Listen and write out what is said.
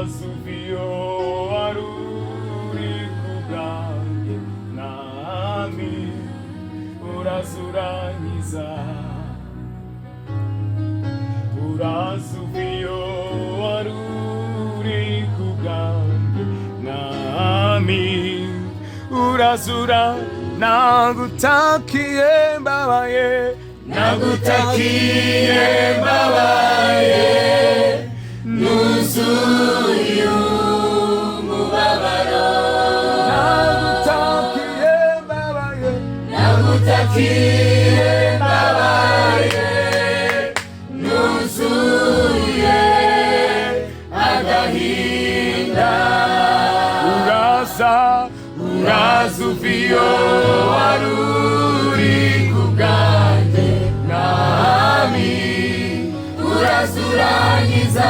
urazuvio aruri kubwanjye nami urazuranyiza urazuvio aruri kubwanjye nami urazura nagutakiye mbabaye nagutakiye mbabaye nuzuye umubabaro nagutakiye mbabaye nagutakiye mbabaye nuzuye agahinda urazuvio aruri kubwanjye nami urazuranyiza